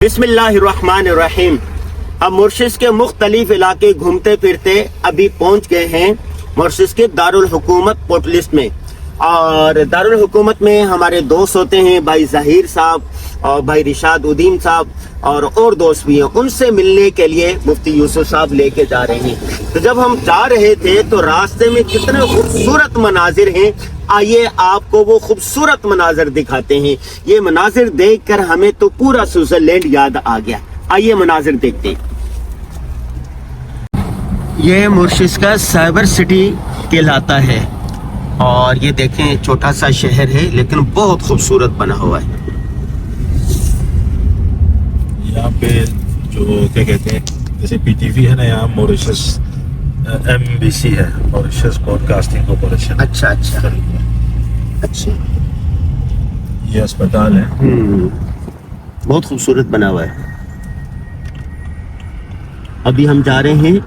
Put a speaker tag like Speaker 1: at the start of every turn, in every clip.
Speaker 1: बिस्मिल्लाहिर्रहमानिर्रहीम। हम मॉरिशस के मुख्तलिफ इलाके घूमते फिरते अभी पहुंच गए हैं मॉरिशस के दारुल हुकूमत पोर्ट लिस्ट में। और दारुल हुकूमत में हमारे दोस्त होते हैं भाई ज़हीर साहब और भाई रिशाद उदीन साहब और दोस्त भी हैं। उनसे मिलने के लिए मुफ्ती यूसुफ साहब लेके जा रहे हैं। तो जब हम जा रहे थे तो रास्ते में कितने खूबसूरत मनाजिर हैं, आइए आपको वो खूबसूरत मनाजिर दिखाते हैं। ये मनाजिर देखकर हमें तो पूरा स्विट्जरलैंड याद आ गया। आइए मनाजिर देखते हैं। ये मॉरिशस का साइबर सिटी कहलाता है और ये देखें छोटा सा शहर है लेकिन बहुत खूबसूरत बना हुआ है।
Speaker 2: यहाँ पे जो क्या कहते हैं जैसे पीटीवी है ना, यहाँ मॉरिशस एमबीसी है, मॉरिशस ब्रॉडकास्टिंग कॉर्पोरेशन।
Speaker 1: अच्छा अच्छा अच्छा,
Speaker 2: ये अस्पताल है।
Speaker 1: बहुत खूबसूरत बना हुआ है। अभी हम जा रहे हैं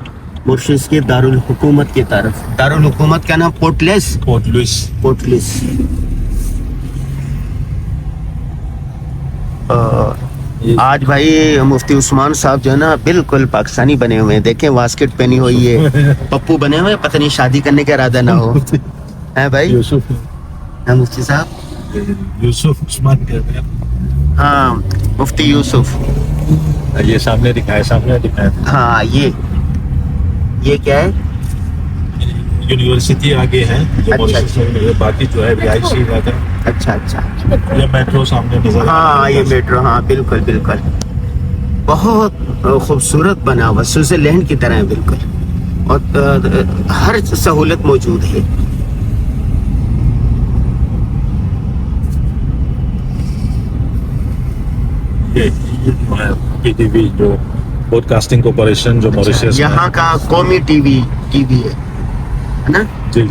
Speaker 1: मॉरिशस के दारुल हुकूमत की तरफ। दारुल हुकूमत का नाम पोर्ट लुइस। आज भाई मुफ्ती उस्मान साहब जो है ना बिल्कुल पाकिस्तानी बने हुए हैं। देखें वास्केट पहनी हुई है, पप्पू बने हुए हैं, पता नहीं शादी करने का इरादा ना हो। है भाई
Speaker 2: यूसुफ,
Speaker 1: हाँ मुफ्ती साहब,
Speaker 2: यूसुफ उस्मान कहते हैं।
Speaker 1: हाँ मुफ्ती यूसुफ।
Speaker 2: ये सामने दिखाया।
Speaker 1: हाँ ये क्या है?
Speaker 2: यूनिवर्सिटी आगे है जो मॉरिशस में, बाकी जो है रिहायशी इलाका।
Speaker 1: अच्छा अच्छा,
Speaker 2: ये मेट्रो सामने नजर।
Speaker 1: हाँ ये मेट्रो, हाँ बिल्कुल बिल्कुल, बहुत खूबसूरत बना हुआ, स्विट्जरलैंड की तरह है बिल्कुल। और हर सहूलत मौजूद है।
Speaker 2: ये पीटीवी जो ब्रॉडकास्टिंग कॉर्पोरेशन जो मॉरिशस
Speaker 1: यहाँ का कौमी टीवी है ना?
Speaker 2: जी।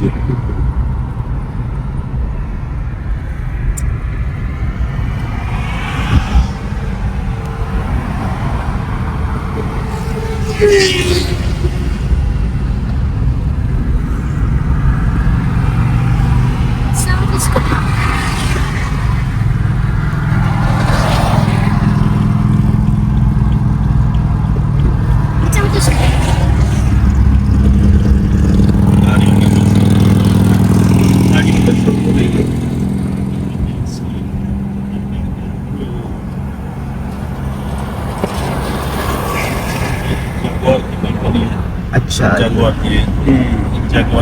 Speaker 1: अच्छा
Speaker 2: जगुआर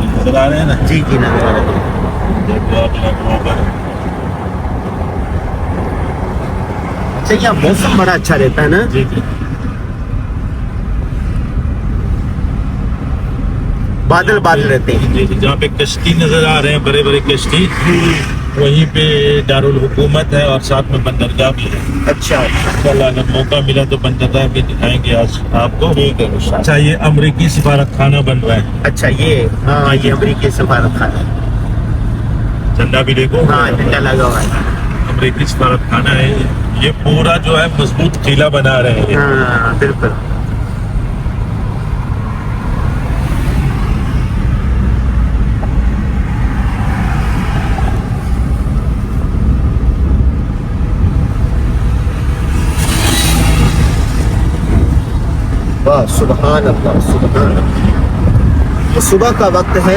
Speaker 2: नजर आ रहे हैं ना?
Speaker 1: जी नजर आ रहे हैं। अच्छा, यहाँ मौसम बड़ा अच्छा रहता है ना?
Speaker 2: जी।
Speaker 1: बादल रहते हैं।
Speaker 2: जी, जहाँ पे कश्ती नजर आ रहे हैं, बड़े बड़े कश्ती, वहीं पे दारुल हुकूमत है और साथ में बंदरगाह भी है।
Speaker 1: अच्छा
Speaker 2: इंशाल्लाह अगर मौका मिला तो बंदरगाह भी दिखाएंगे आज आपको।
Speaker 1: ठीक है इंशाल्लाह।
Speaker 2: अच्छा, ये अमरीकी सिफारत खाना बन रहा है।
Speaker 1: अच्छा ये अमरीकी सफारत खाना है।
Speaker 2: झंडा भी देखो।
Speaker 1: हाँ झंडा लगा हुआ है।
Speaker 2: अमरीकी सिफारत खाना है। ये पूरा जो है मजबूत किला बना रहे हैं।
Speaker 1: हाँ बिल्कुल। सुभान अल्लाह, सुभान अल्लाह। ये सुबह का वक्त है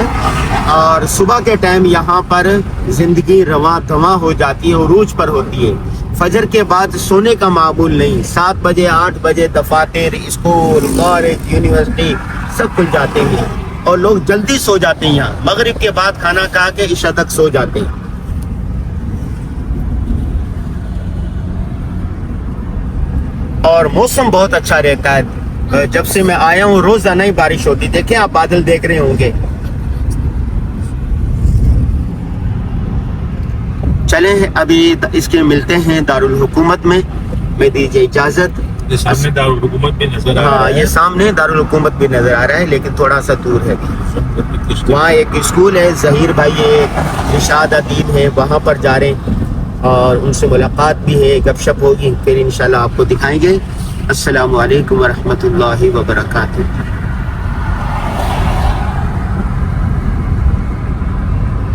Speaker 1: और सुबह के टाइम यहाँ पर जिंदगी रवां तवां हो जाती है, उरूज पर होती है। फजर के बाद सोने का मामूल नहीं। 7 बजे 8 बजे दफातर, स्कूल, कॉलेज, यूनिवर्सिटी सब खुल जाते हैं और लोग जल्दी सो जाते हैं। यहाँ मगरिब के बाद खाना खा के इशा तक सो जाते हैं। और मौसम बहुत अच्छा रहता है। जब से मैं आया हूँ रोजाना ही बारिश होती। देखें आप बादल देख रहे होंगे। चलें अभी इसके मिलते हैं दारुल हुकूमत में। मैं दीजिए इजाजत।
Speaker 2: ये सामने दारुल हुकूमत भी नजर आ रहा है।
Speaker 1: हाँ ये सामने दारुल हुकूमत भी नजर आ रहा है लेकिन थोड़ा सा दूर है। वहाँ एक स्कूल है, ज़हीर भाई है, रिशाद उदीन है, वहाँ पर जा रहे हैं और उनसे मुलाकात भी है, गपशप होगी, फिर इंशाल्लाह आपको दिखाएंगे। अस्सलामु अलैकुम वरहमतुल्लाहि वबरकातुहू।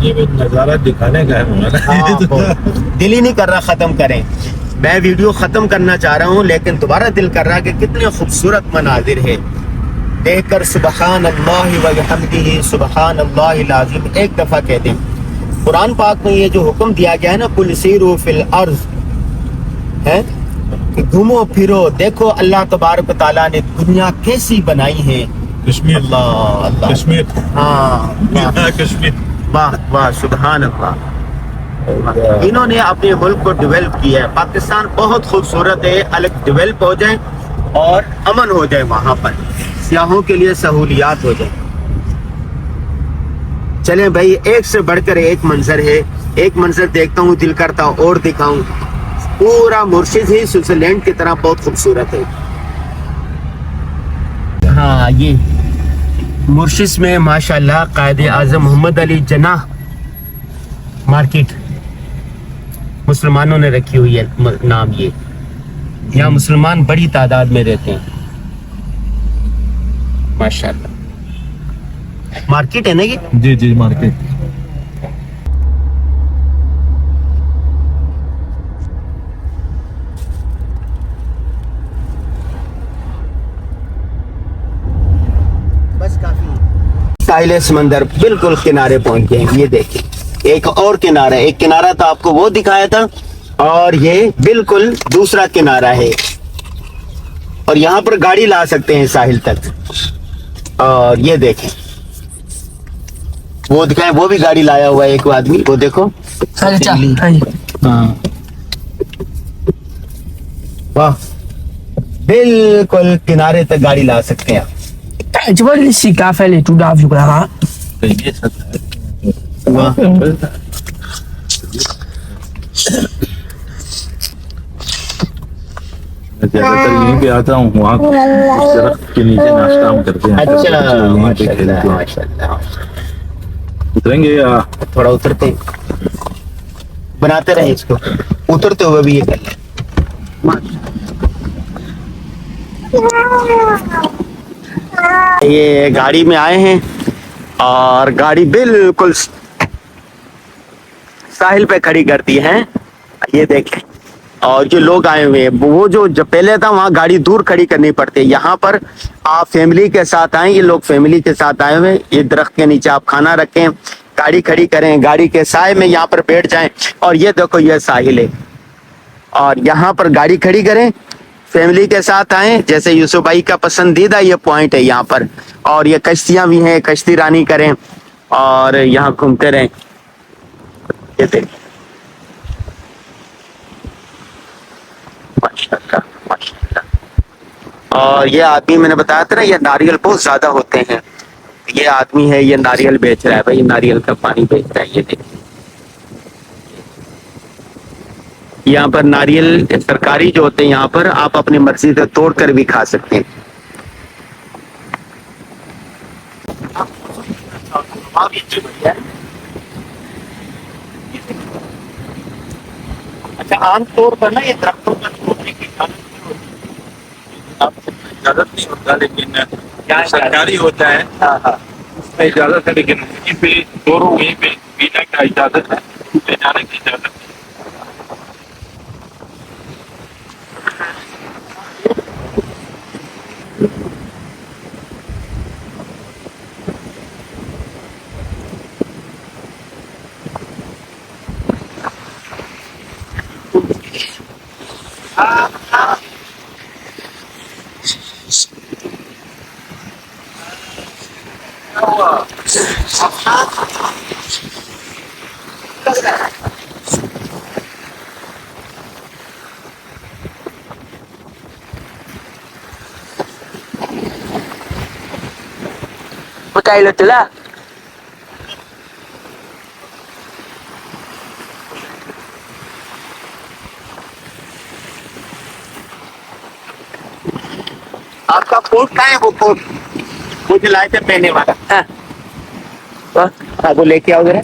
Speaker 2: ये नज़ारा दिखाने का है।
Speaker 1: दिल ही नहीं कर रहा खत्म करें। میں ویڈیو ختم کرنا چاہ رہا ہوں لیکن دوبارہ دل کر رہا کہ کتنے خوبصورت مناظر ہے دیکھ کر سبحان اللہ و بحمدہ سبحان اللہ العظیم ایک دفعہ کہتے ہیں۔ قرآن پاک میں یہ جو حکم دیا گیا ہے نا قل سیروا فی الارض ہے کہ گھومو پھرو دیکھو اللہ تبارک و تعالیٰ نے دنیا کیسی بنائی ہے۔
Speaker 2: کشمیر
Speaker 1: اللہ اللہ
Speaker 2: کشمیر
Speaker 1: ہاں
Speaker 2: کشمیر
Speaker 1: واہ واہ سبحان اللہ۔ انہوں نے اپنے ملک کو ڈیولپ کیا ہے۔ پاکستان بہت خوبصورت ہے، الگ ڈیولپ ہو جائے اور امن ہو جائے، وہاں پر سیاحوں کے لیے سہولیات ہو جائیں۔ چلیں بھائی ایک سے بڑھ کر ایک منظر ہے، ایک منظر دیکھتا ہوں دل کرتا ہوں اور دکھاؤں۔ پورا مرشد ہی سوئٹزرلینڈ کی طرح بہت خوبصورت ہے۔ ہاں یہ مرشد میں ماشاءاللہ قائد اعظم محمد علی جناح مارکیٹ مسلمانوں نے رکھی ہوئی ہے نام، یہ یہاں مسلمان بڑی تعداد میں رہتے ہیں ماشاءاللہ۔ مارکیٹ ہے نا یہ؟
Speaker 2: جی جی مارکیٹ۔
Speaker 1: بس کافی ساحل سمندر بالکل کنارے پہنچ گئے ہیں۔ یہ دیکھیں ایک اور کنارہ، ایک کنارہ تو آپ کو وہ دکھایا تھا اور یہ بالکل دوسرا کنارہ ہے، اور یہاں پر گاڑی لا سکتے ہیں ساحل تک۔ اور یہ دیکھیں وہ دکھائیں، وہ بھی گاڑی لایا ہوا ہے ایک آدمی، وہ دیکھو ہاں واہ بالکل کنارے تک گاڑی لا سکتے ہیں آپ۔
Speaker 3: Tu vois ici qu'a fait les tout d'avion là?
Speaker 1: واہ
Speaker 2: میں زیادہ تر یہیں پہ آتا ہوں، وہاں اس درخت کے نیچے ناشتہ ہم کرتے ہیں۔
Speaker 1: اچھا
Speaker 2: یہیں پہ
Speaker 1: ماشاء
Speaker 2: کھیلتے
Speaker 1: اللہ
Speaker 2: ہیں۔
Speaker 1: ماشاء اللہ۔
Speaker 2: اتریں گے یا
Speaker 1: تھوڑا اترتے ہیں، بناتے رہیں اس کو، اترتے ہوئے بھی یہ کر لیں۔ یہ گاڑی میں آئے ہیں اور گاڑی بالکل ساحل پہ کھڑی کرتی ہے، یہ دیکھیں۔ اور جو لوگ آئے ہوئے ہیں وہ جو پہلے تھا وہاں گاڑی دور کھڑی کرنی پڑتی ہے، یہاں پر آپ فیملی کے ساتھ آئیں، یہ لوگ فیملی کے ساتھ آئے ہوئے، یہ درخت کے نیچے آپ کھانا رکھیں، گاڑی کھڑی کریں، گاڑی کے سائے میں یہاں پر بیٹھ جائیں، اور یہ دیکھو یہ ساحل ہے، اور یہاں پر گاڑی کھڑی کریں، فیملی کے ساتھ آئیں، جیسے یوسف بھائی کا پسندیدہ یہ پوائنٹ ہے یہاں پر، اور یہ کشتیاں بھی ہیں، کشتی رانی کریں اور یہاں گھومتے رہیں۔ یہ دیکھیں ماشاءاللہ ماشاءاللہ۔ اور یہ آدمی میں نے بتایا تھا نا یہ ناریل بہت زیادہ ہوتے ہیں، یہ آدمی ہے یہ ناریل بیچ رہا ہے بھائی، ناریل کا پانی بیچ رہا ہے، یہ دیکھیں یہاں پر ناریل سرکاری جو ہوتے ہیں یہاں پر آپ اپنی مرضی سے توڑ کر بھی کھا سکتے ہیں۔ اچھا عام طور پر نا یہ درختوں کا توڑنے کی
Speaker 2: اجازت نہیں ہوتا، لیکن سرکاری ہوتا ہے اس میں اجازت ہے، لیکن وہیں پہ دوروں وہیں پہ پینے کا اجازت ہے، لے جانے کی اجازت ہے۔
Speaker 3: Pakai lo tu lah.
Speaker 1: آپ کا کوٹ کہاں ہے؟ وہ کوٹ مجھے لائے تھے پہنے والا،
Speaker 3: Wah,
Speaker 1: وہ لے کے آؤ ذرا۔